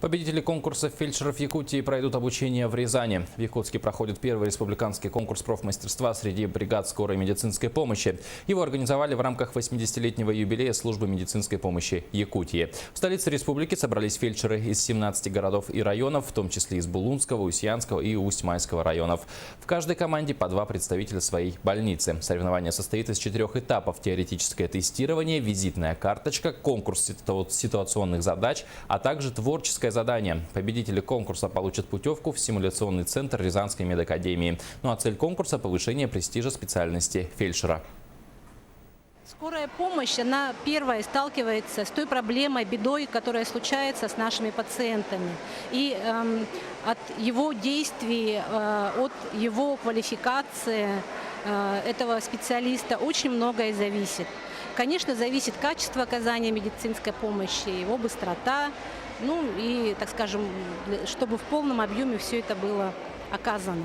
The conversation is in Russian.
Победители конкурса фельдшеров Якутии пройдут обучение в Рязани. В Якутске проходит первый республиканский конкурс профмастерства среди бригад скорой медицинской помощи. Его организовали в рамках 80-летнего юбилея службы медицинской помощи Якутии. В столице республики собрались фельдшеры из 17 городов и районов, в том числе из Булунского, Устьянского и Усть-Майского районов. В каждой команде по 2 представителя своей больницы. Соревнование состоит из 4 этапов: теоретическое тестирование, визитная карточка, конкурс ситуационных задач, а также творческое задание. Победители конкурса получат путевку в симуляционный центр Рязанской медакадемии. Ну а цель конкурса – повышение престижа специальности фельдшера. Скорая помощь, она первая сталкивается с той проблемой, бедой, которая случается с нашими пациентами. И от его действий, от его квалификации этого специалиста очень многое зависит. Конечно, зависит качество оказания медицинской помощи, его быстрота, ну и, так скажем, чтобы в полном объеме все это было оказано.